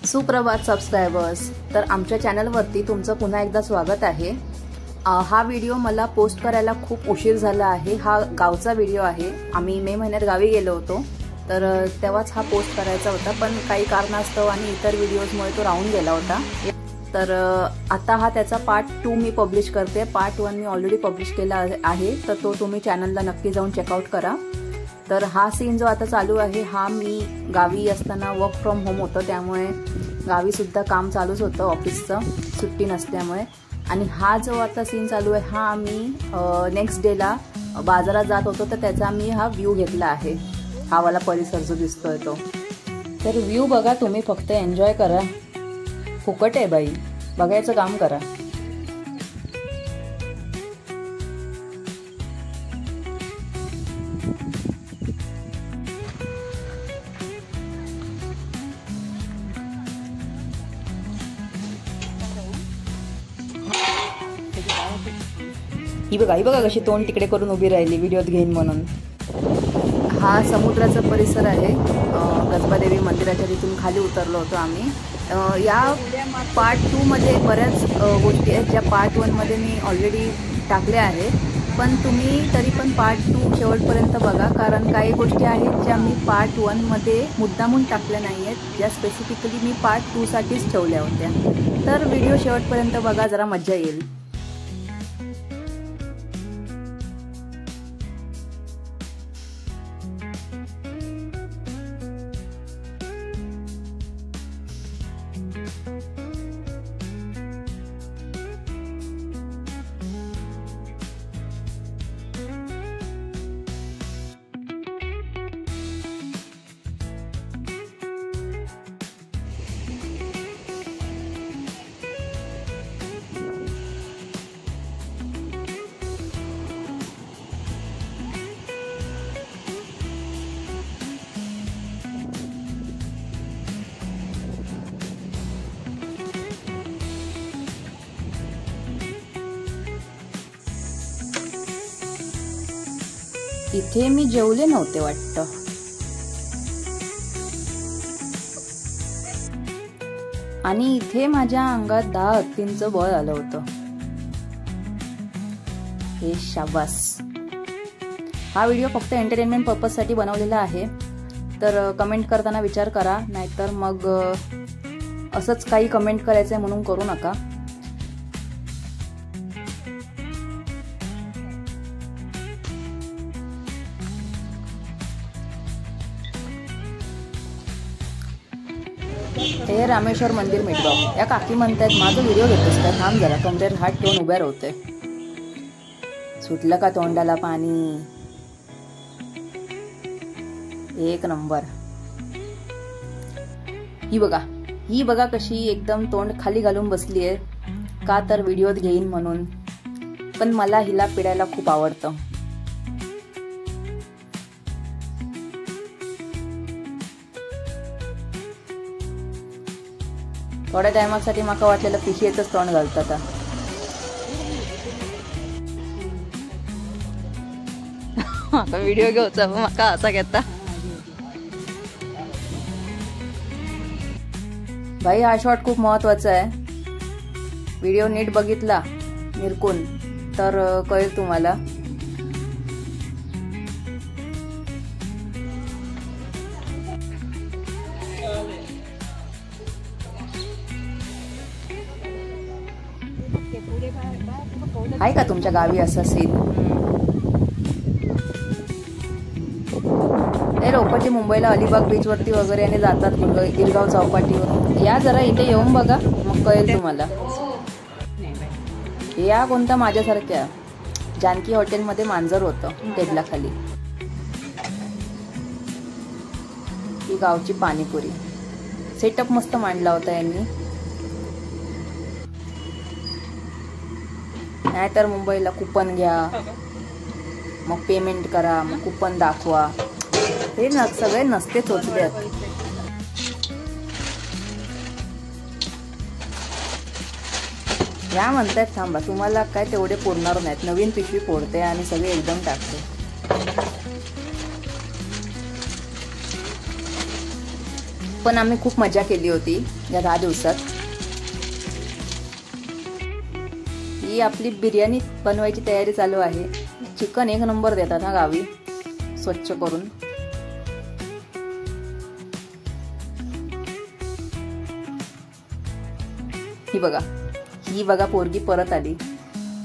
सुप्रभात सबस्क्रायबर्स। तर आमच्या चॅनलवरती तुमचं पुन्हा एकदा स्वागत आहे। हा व्हिडिओ मला पोस्ट करायला खूप उशीर झाला आहे। हा गावचा व्हिडिओ आहे। आम्ही मे महिन्यात गावी गेलो होतो, तर तेव्हाच हा पोस्ट करायचा होता, पण काही कारणास्तव आणि इतर व्हिडिओजमुळे तो राहून गेला होता। तर आता हा त्याचा पार्ट 2 मी पब्लिश करते। पार्ट 1 मी ऑलरेडी पब्लिश केला आहे, तर तो तुम्ही चॅनलला नक्की जाऊन चेकआउट करा। तर हा सीन जो आता चालू आहे, हा मी गावी असताना वर्क फ्रॉम होम होतं, त्यामुळे गावी सुद्धा काम चालूच होतं, ऑफिसचं सुट्टी नसल्यामुळे। आणि हा जो आता सीन चालू आहे, हा आम्ही नेक्स्ट डेला बाजारात जात होतो, तर त्याचा मी हा व्ह्यू घेतला आहे। हा वाला परिसर जो दिसतोय तो, तर व्ह्यू बघा तुम्ही, फक्त एन्जॉय करा। फुकट आहे बाई, बघायचं काम करा। ही बघा कशी तोंड तिकडे करून उभी राहिली व्हिडिओत घेईन म्हणून। हा समुद्राचा परिसर आहे। गजबादेवी मंदिराच्या तिथून खाली उतरलो होतो आम्ही। या पार्ट 2 मध्ये बऱ्याच गोष्टी आहेत ज्या पार्ट 1 मध्ये मी ऑलरेडी टाकल्या आहेत, पण तुम्ही तरी पण पार्ट 2 शेवटपर्यंत बघा, कारण काही गोष्टी आहेत ज्या मी पार्ट 1 मध्ये मुद्दामून टाकल्या नाही आहेत, ज्या स्पेसिफिकली मी पार्ट 2 साठीच ठेवल्या होत्या। तर व्हिडिओ शेवटपर्यंत बघा, जरा मज्जा येईल। इथे मी जेवले नव्हते वाटतं, आणि इथे माझ्या अंगात 10 हत्तींचं बळ आलं होतं। हे शाबास। हा व्हिडिओ फक्त एंटरटेनमेंट पर्पज साठी बनवलेला आहे, तर कमेंट करताना विचार करा, नाहीतर मग असंच काही कमेंट करायचंय म्हणून करू नका। हे रामेश्वर मंदिर मिटबाव। या काकी म्हणतायत माझा व्हिडिओ घेतोस का? थांब जरा, कमरेर हात ठेवून उभ्या राहते। सुटलं का तोंडाला पाणी? एक नंबर। ही बघा कशी एकदम तोंड खाली घालून बसली आहे, का तर व्हिडिओत घेईन म्हणून, पण मला हिला पिडायला खूप आवडतं। थोड्या टायमासाठी माका वाटलेलं पिशवीतच तोंड घालतात। आता व्हिडिओ घेऊचा माका असा घेता भाई। हा शॉट खूप महत्वाचा आहे। व्हिडिओ नीट बघितला निरकून तर कळेल तुम्हाला। आहे का तुमच्या गावी असं सीन? हे लोक जे मुंबईला अलिबाग बीच वरती वगैरे आणि जातात गिरगाव चौपाटीवर, या जरा इथे येऊन बघा, मग कळेल तुम्हाला। या कोणता माझ्यासारख्या जानकी हॉटेलमध्ये मांजर होतं टेबलाखाली। ही गावची पाणीपुरी। सेटअप मस्त मांडला होता यांनी, नाहीतर मुंबईला कुपन घ्या, मग पेमेंट करा, मग कुपन दाखवा, हे सगळे नसते चोचले आहेत। या म्हणतायत थांबा, तुम्हाला काय तेवढे पुरणार नाहीत, नवीन पिशवी फोडते आणि सगळे एकदम टाकते। पण आम्ही खूप मजा केली होती या 10 दिवसात. ही आपली बिर्याणी बनवायची तयारी चालू आहे. चिकन 1 नंबर देतात ना गावी, स्वच्छ करून. ही बघा पोरगी परत आली.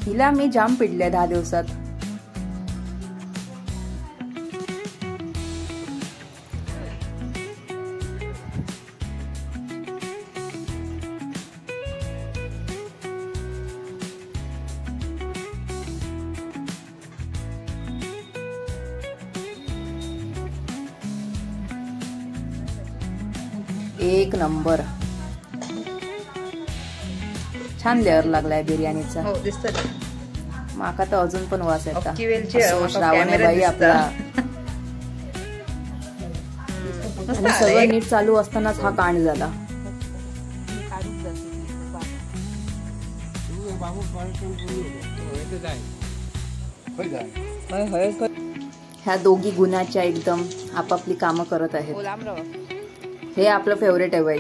हिला मी जाम पिडले 10 दिवसात. एक नंबर. छान लेअर लागलाय बिर्याणीचा. हो दिसतं. माका तर अजून पण वास येता. श्रावणबाई आपला. आणि सगळं नीट चालू असतानाच हा कांड झाला. ह्या दोघी गुणाच्या एकदम आपापली कामं करत आहेत. हे आपलं फेवरेट आहे बाई,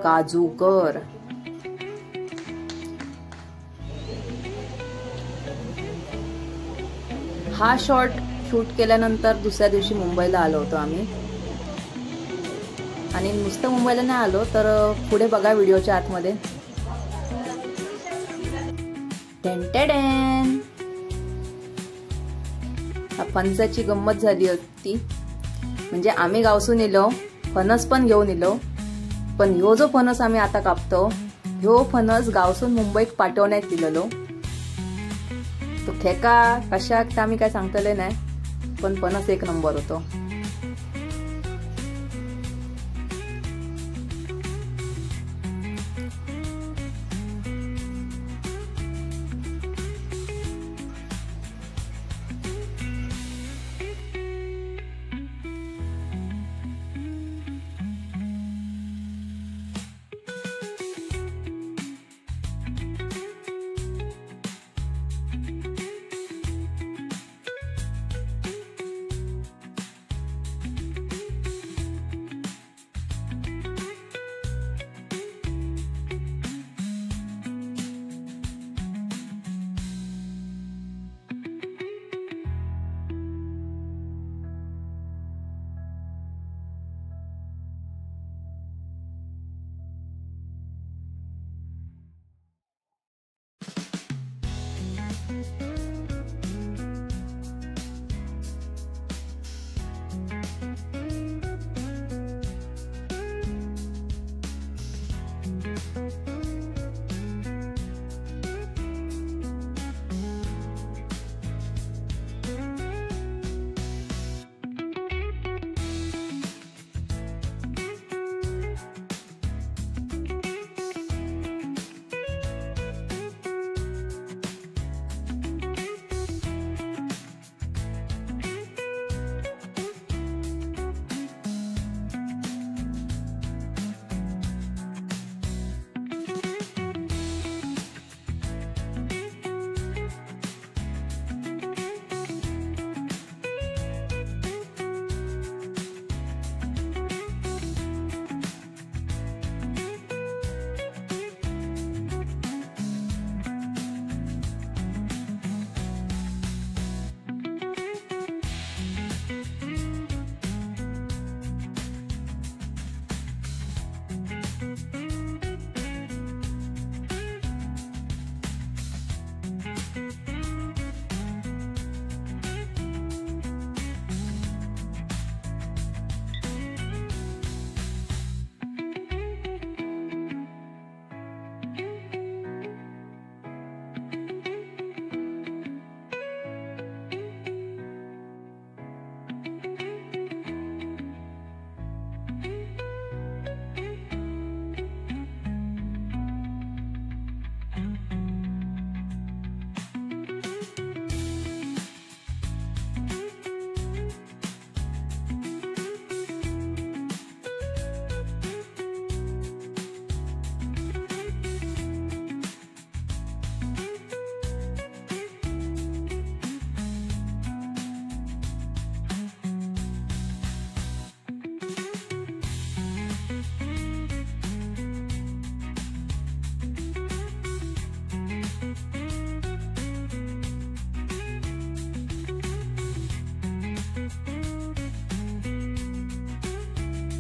काजू कर. हा शॉट शूट केल्यानंतर दुसऱ्या दिवशी मुंबईला आलो होतो आम्ही. आणि नुसतं मुंबईला नाही आलो तर पुढे बघा व्हिडिओच्या आतमध्ये. फणसाची गंमत झाली होती. म्हणजे आम्ही गावसून इलो, फणस पण घेऊन इलो. पण ह्यो जो फणस आम्ही आता कापतो, ह्यो फणस गावसून मुंबईत पाठवण्यात दिलेलो. तो खेका कशाक आम्ही काय सांगतले नाही, पण फणस 1 नंबर होतो.